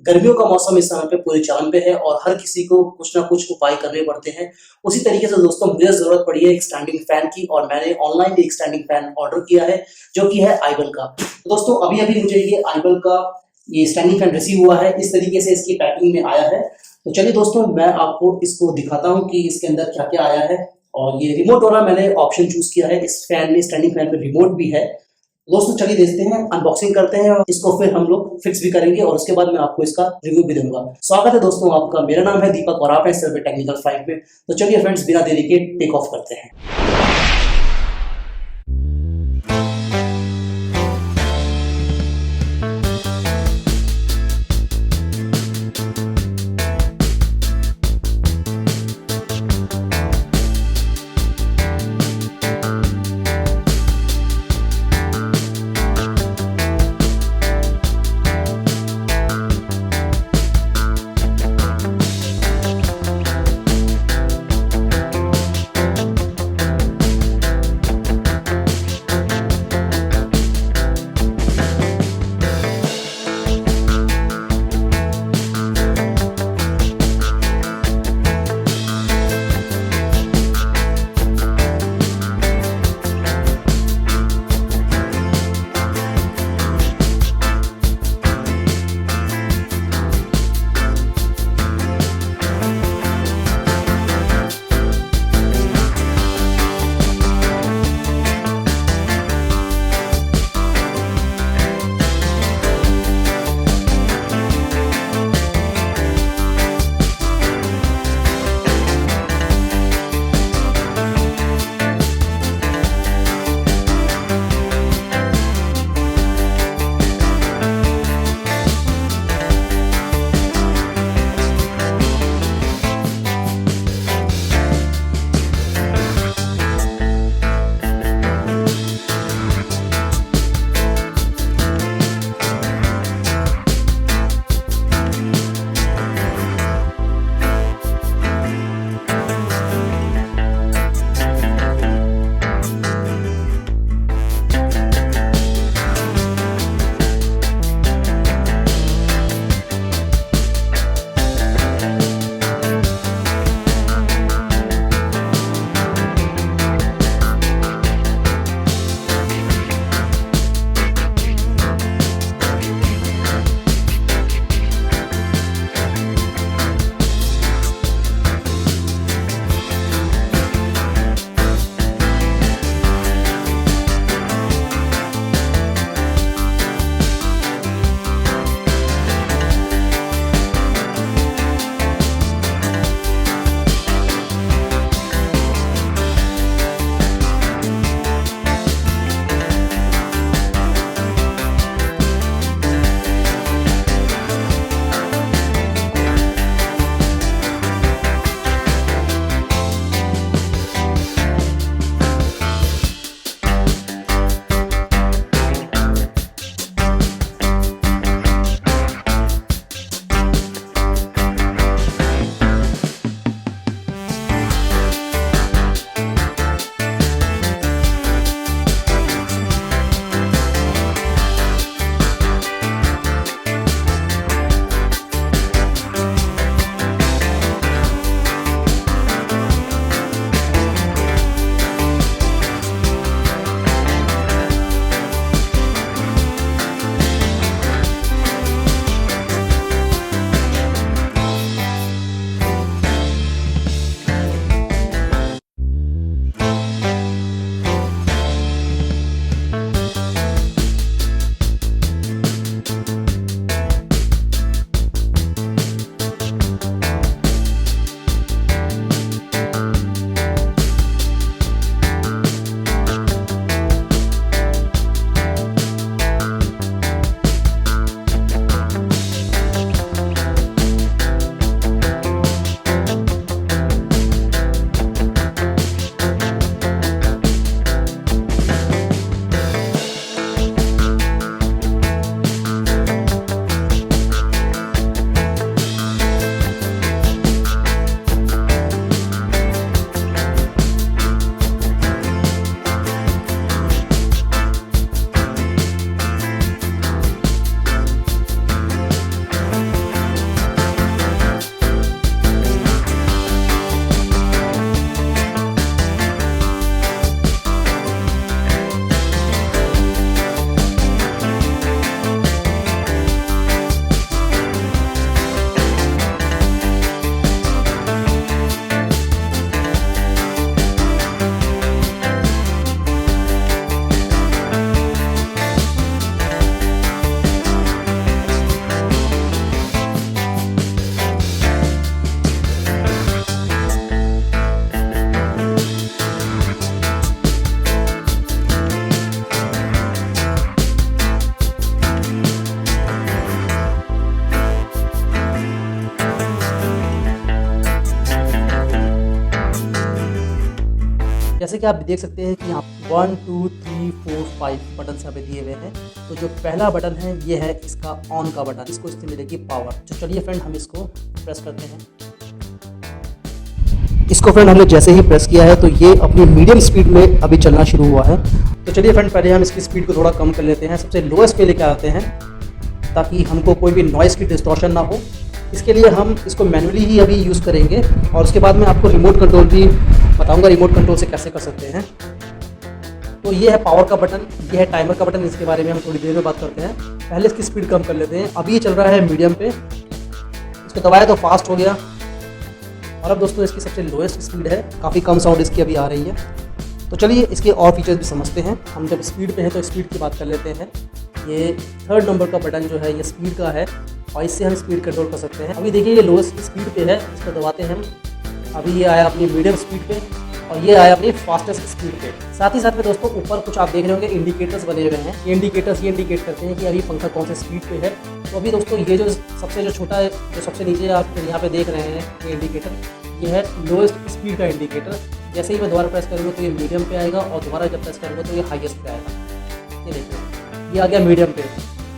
गर्मियों का मौसम इस समय पे पूरे चांद पे है और हर किसी को कुछ ना कुछ उपाय करने पड़ते हैं। उसी तरीके से दोस्तों मुझे ज़रूरत पड़ी है एक स्टैंडिंग फैन की और मैंने ऑनलाइन एक स्टैंडिंग फैन ऑर्डर किया है, जो कि है iBell का। तो दोस्तों अभी-अभी मुझे ये iBell का ये स्टैंडिंग फैन रिसीव हुआ है, इस तरीके से इसकी पैकिंग में आया है। तो चलिए दोस्तों मैं आपको इसको दिखाता हूँ कि इसके अंदर क्या-क्या आया है। और ये रिमोट वाला मैंने ऑप्शन चूज़ किया है, इस फैन में स्टैंडिंग फैन में रिमोट भी है। दोस्तों चलिए देखते हैं, अनबॉक्सिंग करते हैं और इसको फिर हम लोग फिक्स भी करेंगे और उसके बाद मैं आपको इसका रिव्यू भी दूंगा। स्वागत है दोस्तों आपका, मेरा नाम है दीपक और आप हैं सर्वे टेक्निकल 5 में। तो चलिए फ्रेंड्स बिना देरी के टेक ऑफ करते हैं। जैसे कि आप देख सकते हैं कि यहाँ 1 2 3 4 5 बटन यहाँ पे दिए हुए हैं। तो जो पहला बटन है ये है इसका ऑन का बटन, इसको इससे मिलेगी पावर। तो चलिए फ्रेंड हम इसको प्रेस करते हैं। इसको फ्रेंड हमने जैसे ही प्रेस किया है तो ये अपनी मीडियम स्पीड में अभी चलना शुरू हुआ है। तो चलिए फ्रेंड पहले हम इसकी स्पीड को थोड़ा कम कर लेते हैं, सबसे लोएस्ट पे लेकर आते हैं ताकि हमको कोई भी नॉइज़ की डिस्टॉर्शन ना हो। इसके लिए हम इसको मैनुअली ही अभी यूज़ करेंगे और उसके बाद मैं आपको रिमोट कंट्रोल भी बताऊंगा रिमोट कंट्रोल से कैसे कर सकते हैं। तो ये है पावर का बटन, ये है टाइमर का बटन, इसके बारे में हम थोड़ी देर में बात करते हैं। पहले इसकी स्पीड कम कर लेते हैं। अभी ये चल रहा है मीडियम पे, इसको दबाया तो फास्ट हो गया। और अब दोस्तों इसकी सबसे लोएस्ट स्पीड है, काफ़ी कम साउंड इसकी अभी आ रही है। तो चलिए इसके और फीचर्स भी समझते हैं। हम जब स्पीड पे हैं तो स्पीड की बात कर लेते हैं। ये 3rd नंबर का बटन जो है ये स्पीड का है और इससे हम स्पीड कंट्रोल कर सकते हैं। अभी देखिए ये लोएस्ट स्पीड पे है, इसको दबाते हैं हम। अभी ये आया अपनी मीडियम स्पीड पे और ये आया अपनी फास्टेस्ट स्पीड पे। साथ ही साथ में दोस्तों ऊपर कुछ आप देख रहे होंगे इंडिकेटर्स बने हुए हैं। ये इंडिकेटर्स ये इंडिकेट करते हैं कि अभी पंखा कौन से स्पीड पे है। तो अभी दोस्तों ये जो सबसे छोटा है, जो सबसे नीचे आप यहाँ पे देख रहे हैं ये इंडिकेटर, ये है लोएस्ट स्पीड का इंडिकेटर। जैसे ही मैं दोबारा प्रेस करूँगा तो ये मीडियम पे आएगा और दोबारा जब प्रेस करूँगा तो ये हाईएस्ट पे आएगा। ये देखिए ये आ गया मीडियम पे,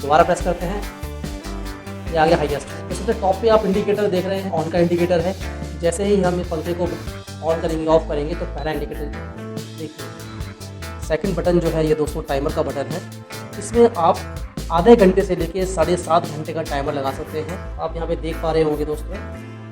दोबारा प्रेस करते हैं ये आ गया हाईएस्ट। तो सबसे टॉप पे आप इंडिकेटर देख रहे हैं ऑन का इंडिकेटर है। जैसे ही हम इस पंखे को ऑन करेंगे ऑफ करेंगे तो पहला इंडिकेटर देखिए। सेकंड बटन जो है ये दोस्तों टाइमर का बटन है। इसमें आप आधे घंटे से लेके 7.5 घंटे का टाइमर लगा सकते हैं। आप यहाँ पे देख पा रहे होंगे दोस्तों,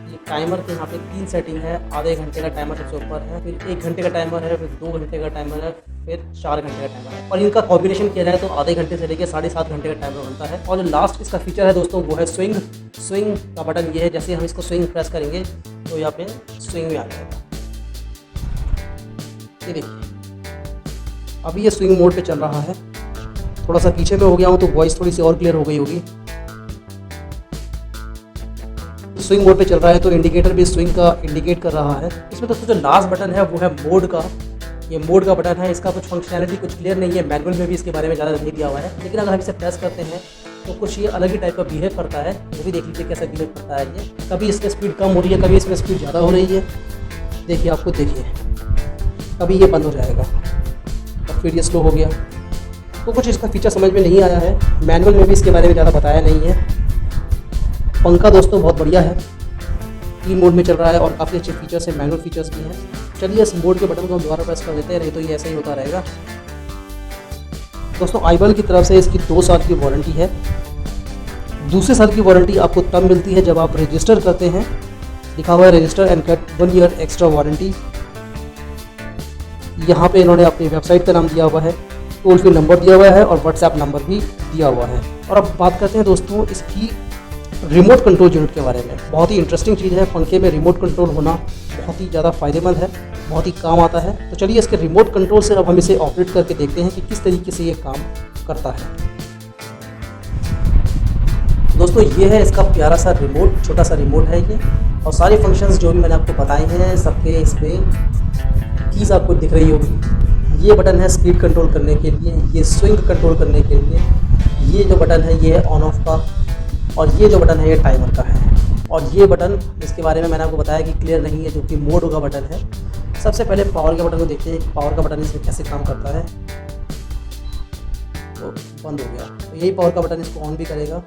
ये टाइमर के यहाँ पे 3 सेटिंग है। आधे घंटे का टाइमर सबसे ऊपर है, फिर 1 घंटे का टाइमर है, फिर 2 घंटे का टाइमर है, फिर 4 घंटे का टाइमर है। और इनका कॉम्बिनेशन किया जाए तो आधे घंटे से लेकर 7.5 घंटे का टाइमर बनता है। और जो लास्ट इसका फीचर है दोस्तों वो है स्विंग। स्विंग का बटन ये है, जैसे हम इसको स्विंग प्रेस करेंगे तो यहाँ पे स्विंग में आ जाएगा। ये देखिए अभी ये स्विंग मोड पे चल रहा है। थोड़ा सा पीछे में हो गया हूँ तो वॉइस थोड़ी सी और क्लियर हो गई होगी। स्विंग मोड पे चल रहा है तो इंडिकेटर भी स्विंग का इंडिकेट कर रहा है। इसमें दोस्तों जो लास्ट बटन है वो है मोड का। ये मोड का बटन है, इसका कुछ फंक्शनैलिटी कुछ क्लियर नहीं है, मैनुअल में भी इसके बारे में ज़्यादा नहीं दिया हुआ है। लेकिन अगर हम इसे प्रेस करते हैं तो कुछ ये अलग ही टाइप का बिहेव करता है। वो भी देख लीजिए कैसा बिहेव करता है ये। कभी इसमें स्पीड कम हो रही है, कभी इसमें स्पीड ज़्यादा हो रही है। देखिए आपको देखिए कभी ये बंद हो जाएगा और फिर ये स्लो हो गया। तो कुछ इसका फीचर समझ में नहीं आया है, मैनुअल में भी इसके बारे में ज़्यादा बताया नहीं है। पंखा दोस्तों बहुत बढ़िया है, 3 मोड में चल रहा है और काफ़ी अच्छे फीचर्स हैं, मैनुअल फीचर्स भी हैं। चलिए इस मोड के बटन को हम दोबारा प्रेस कर देते हैं, नहीं तो ये ऐसा ही होता रहेगा। दोस्तों iBell की तरफ से इसकी 2 साल की वारंटी है। दूसरे साल की वारंटी आपको तब मिलती है जब आप रजिस्टर करते हैं। लिखा हुआ है register and get 1 year extra warranty. यहाँ पे इन्होंने अपनी वेबसाइट का नाम दिया हुआ है, टोल फ्री नंबर दिया हुआ है और व्हाट्सएप नंबर भी दिया हुआ है। और अब बात करते हैं दोस्तों इसकी रिमोट कंट्रोल यूनिट के बारे में। बहुत ही इंटरेस्टिंग चीज़ है, पंखे में रिमोट कंट्रोल होना बहुत ही ज़्यादा फायदेमंद है, बहुत ही काम आता है। तो चलिए इसके रिमोट कंट्रोल से अब हम इसे ऑपरेट करके देखते हैं कि किस तरीके से ये काम करता है। दोस्तों ये है इसका प्यारा सा रिमोट, छोटा सा रिमोट है ये। और सारे फंक्शंस जो भी मैंने आपको बताए हैं सबके इसमें कीज़ आपको दिख रही होगी। ये बटन है स्पीड कंट्रोल करने के लिए, ये स्विंग कंट्रोल करने के लिए, ये जो बटन है ये है ऑन ऑफ का, और ये जो बटन है ये टाइमर का है। और ये बटन इसके बारे में मैंने आपको बताया कि क्लियर नहीं है, जो कि मोड का बटन है। सबसे पहले पावर के बटन को देखते हैं कि पावर का बटन इसमें कैसे काम करता है। तो बंद हो गया, तो यही पावर का बटन इसको ऑन भी करेगा।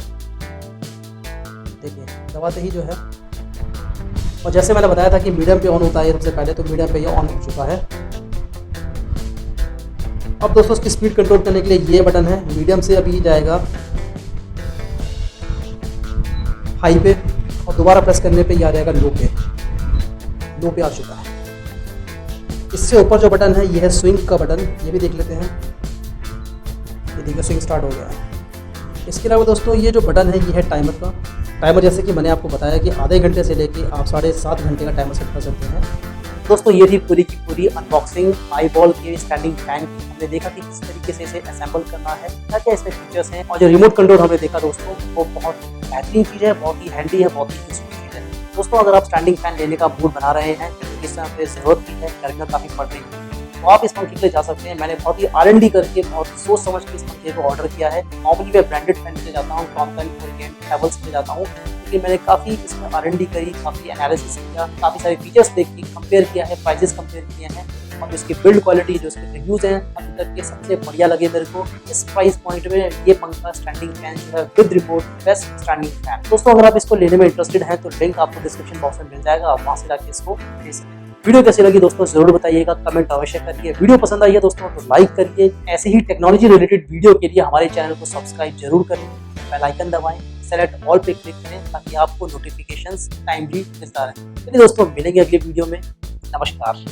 देखिए दबाते ही जो है, और जैसे मैंने बताया था कि मीडियम पे ऑन होता है सबसे पहले, तो मीडियम पे ये ऑन हो चुका है। अब दोस्तों इसकी स्पीड कंट्रोल करने के लिए ये बटन है, मीडियम से अभी जाएगा हाई पे और दोबारा प्रेस करने पे ये आ जाएगा लो पे। लो पे आ चुका है। इससे ऊपर जो बटन है ये है स्विंग का बटन, ये भी देख लेते हैं। ये देखिए स्विंग स्टार्ट हो गया है। इसके अलावा दोस्तों ये जो बटन है ये है टाइमर का। टाइमर जैसे कि मैंने आपको बताया कि आधे घंटे से लेके आप 7.5 घंटे का टाइमर सेट कर सकते हैं। दोस्तों ये थी पूरी की पूरी अनबॉक्सिंग iBell के स्टैंडिंग फैन की। हमने देखा कि किस तरीके से इसे असेंबल करना है, क्या क्या इसमें फीचर्स हैं, और जो रिमोट कंट्रोल हमने देखा दोस्तों वो बहुत बेहतरीन चीज़ है, बहुत ही हैंडी है, बहुत ही यूजफुल चीज़ है। दोस्तों अगर आप स्टैंडिंग फैन लेने का मूड बना रहे हैं, इस समय पे ज़रूरत भी है, गर्मियाँ काफ़ी पड़ रही है, तो आप इस पंखे के लिए जा सकते हैं। मैंने बहुत ही R&D करके, बहुत ही सोच समझ के इस पंखे को ऑर्डर किया है। नॉर्मली मैं ब्रांडेड फैन के लिए जाता हूँ, टॉमसन, ओरिएंट, हैवेल्स के लिए जाता हूँ, लेकिन मैंने काफ़ी इसमें R&D करी, काफ़ी एनालिसिस किया, काफ़ी सारे फीचर्स देख के कंपेयर किया है, प्राइजेस कंपेयर किए हैं। और इसकी बिल्ड क्वालिटी, जो इसके रिव्यूज़ हैं अभी तक के सबसे बढ़िया लगे मेरे को। इस प्राइस पॉइंट में ये पंखा स्टैंडिंग फैन जो है with remote best standing fan. दोस्तों अगर आप इसको लेने में इंटरेस्टेड हैं तो लिंक आपको डिस्क्रिप्शन बॉक्स में मिल जाएगा, आप वहाँ से जाके इसको ले सकते हैं। वीडियो कैसी लगी दोस्तों जरूर बताइएगा, कमेंट अवश्य करिए। वीडियो पसंद आई है दोस्तों तो लाइक करिए। ऐसे ही टेक्नोलॉजी रिलेटेड वीडियो के लिए हमारे चैनल को सब्सक्राइब जरूर करें, बेल आइकन दबाएं, सेलेक्ट ऑल पे क्लिक करें ताकि आपको नोटिफिकेशंस टाइमली मिलता रहे। चलिए दोस्तों मिलेंगे अगले वीडियो में। नमस्कार।